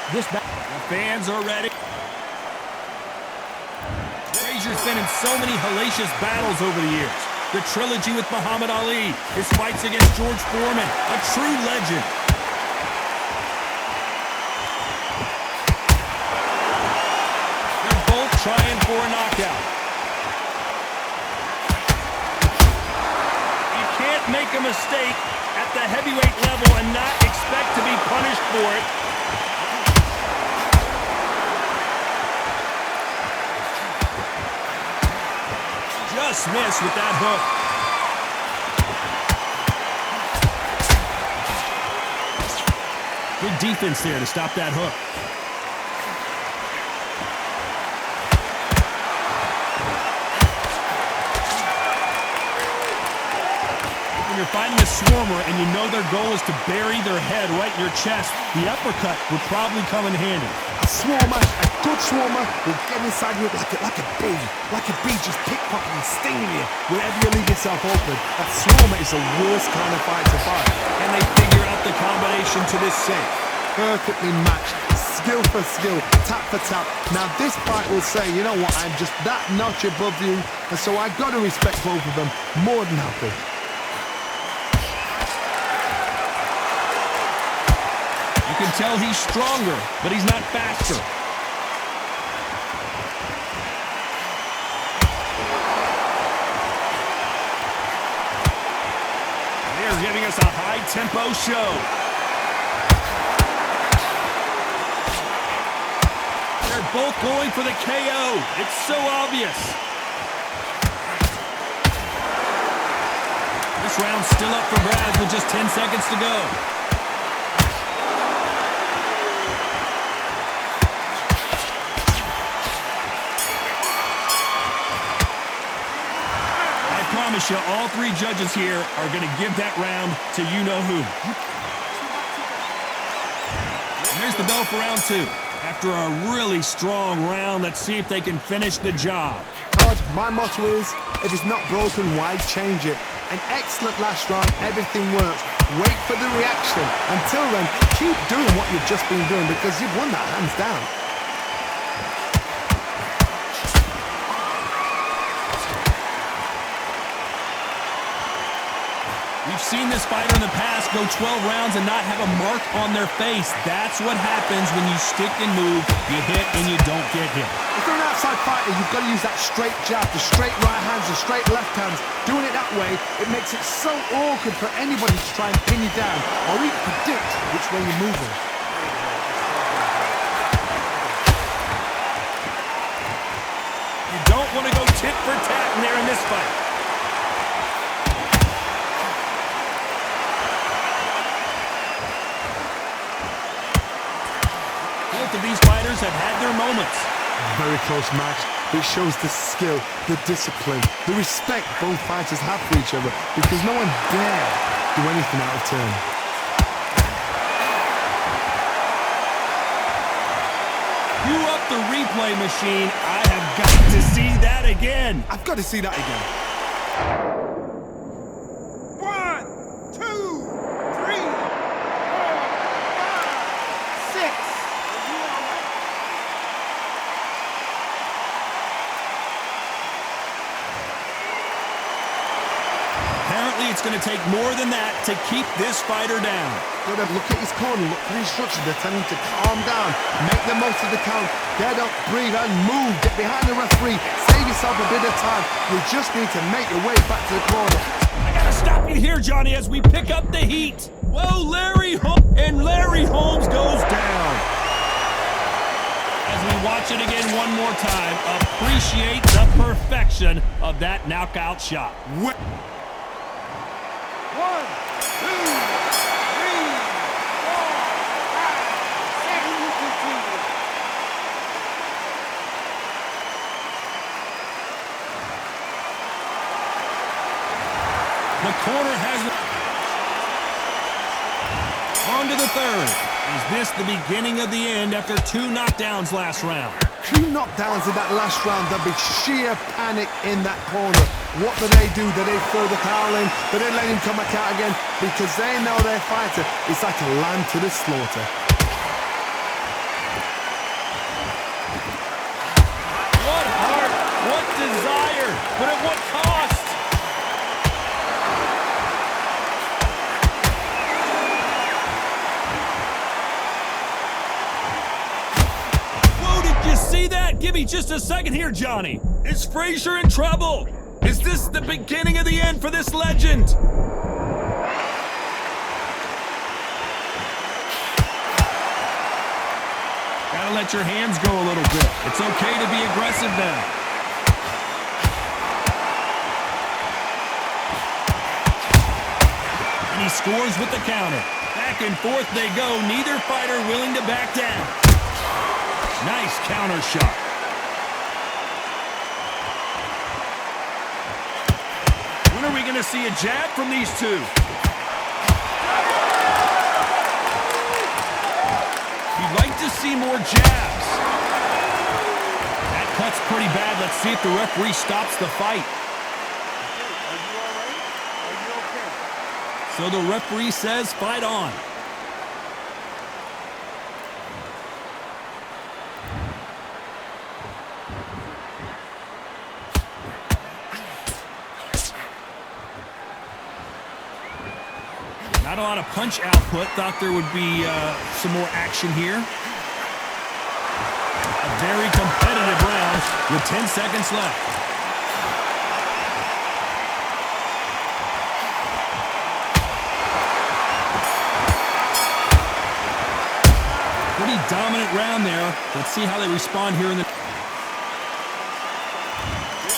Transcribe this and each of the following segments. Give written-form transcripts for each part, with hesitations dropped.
The fans are ready. Frazier's been in so many hellacious battles over the years. The trilogy with Muhammad Ali, his fights against George Foreman, a true legend. They're both trying for a knockout. You can't make a mistake at the heavyweight level and not expect to be punished for it. Just missed with that hook. Good defense there to stop that hook. When you're fighting a swarmer and you know their goal is to bury their head right in your chest, the uppercut would probably come in handy. A swarmer, a good swarmer, will get inside you like a bee. Like a bee just pickpocketing, stinging you wherever you leave yourself open. A swarmer is the worst kind of fight to fight. And they figure out the combination to this safe. Perfectly matched, skill for skill, tap for tap. Now this fight will say, you know what, I'm just that notch above you, and so I got to respect both of them more than happy. You can tell he's stronger, but he's not faster. They're giving us a high-tempo show. They're both going for the KO. It's so obvious. This round's still up for grabs with just 10 seconds to go. I promise you, all three judges here are going to give that round to you-know-who. And there's the bell for round two. After a really strong round, let's see if they can finish the job. Todd, my motto is, if it's not broken, why change it? An excellent last round, everything works. Wait for the reaction. Until then, keep doing what you've just been doing because you've won that hands down. We've seen this fighter in the past go 12 rounds and not have a mark on their face. That's what happens when you stick and move, you hit and you don't get hit. If you're an outside fighter, you've got to use that straight jab, the straight right hands, the straight left hands. Doing it that way, it makes it so awkward for anybody to try and pin you down or even predict which way you're moving. You don't want to go tit for tat in there in this fight. Both of these fighters have had their moments. Very close match. It shows the skill, the discipline, the respect both fighters have for each other because no one dare do anything out of turn. You up the replay machine. I have got to see that again. I've got to see that again. 1, 2, 3, 4, 5, 6. Apparently, it's going to take more than that to keep this fighter down. Got to look at his corner, look for the instructions. They're telling him to calm down, make the most of the count, get up, breathe, and move. Get behind the referee, save yourself a bit of time. You just need to make your way back to the corner. I got to stop you here, Johnny, as we pick up the heat. Whoa, Larry Holmes, and Larry Holmes goes down. As we watch it again one more time, appreciate the perfection of that knockout shot. 1, 2, 3, 4, 5, 6. You continue. The corner has it. On to the third. Is this the beginning of the end after 2 knockdowns last round? 2 knockdowns in that last round. There'll be sheer panic in that corner. What do? Do they throw the towel in? Do they let him come back out again? Because they know their fighter is like a lamb to the slaughter. desire, but at what cost? Whoa, did you see that? Give me just a second here, Johnny. Is Frazier in trouble? Is this the beginning of the end for this legend? Gotta let your hands go a little bit. It's okay to be aggressive now. And he scores with the counter. Back and forth they go. Neither fighter willing to back down. Nice counter shot. When are we going to see a jab from these two? You'd like to see more jabs. That cut's pretty bad. Let's see if the referee stops the fight. Are you all right? Are you okay? So the referee says fight on. Not a lot of punch output. Thought there would be some more action here. A very competitive round with 10 seconds left. Pretty dominant round there. Let's see how they respond here in the...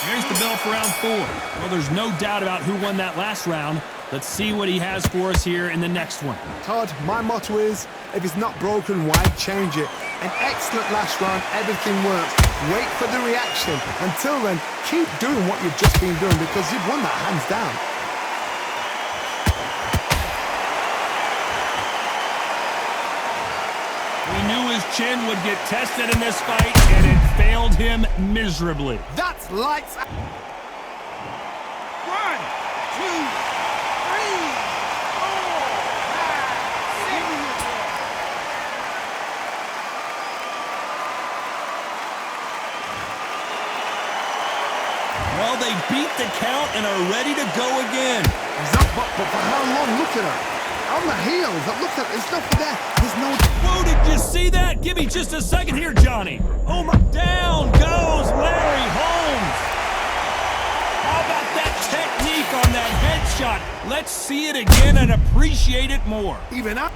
Here's the bell for round 4. Well, there's no doubt about who won that last round. Let's see what he has for us here in the next one. Todd, my motto is, if it's not broken, why change it? An excellent last round, everything works. Wait for the reaction. Until then, keep doing what you've just been doing because you've won that hands down. We knew his chin would get tested in this fight, and it failed him miserably. That's lights out. 1, 2, 3, 4, 5, 6. Well, they beat the count and are ready to go again. But for how long? Look at her. On the heels. Look at there's nothing there. There's no... Whoa, did you see that? Give me just a second here, Johnny. Oh, my... Down goes Larry Holmes. How about that technique on that headshot? Let's see it again and appreciate it more. Even up.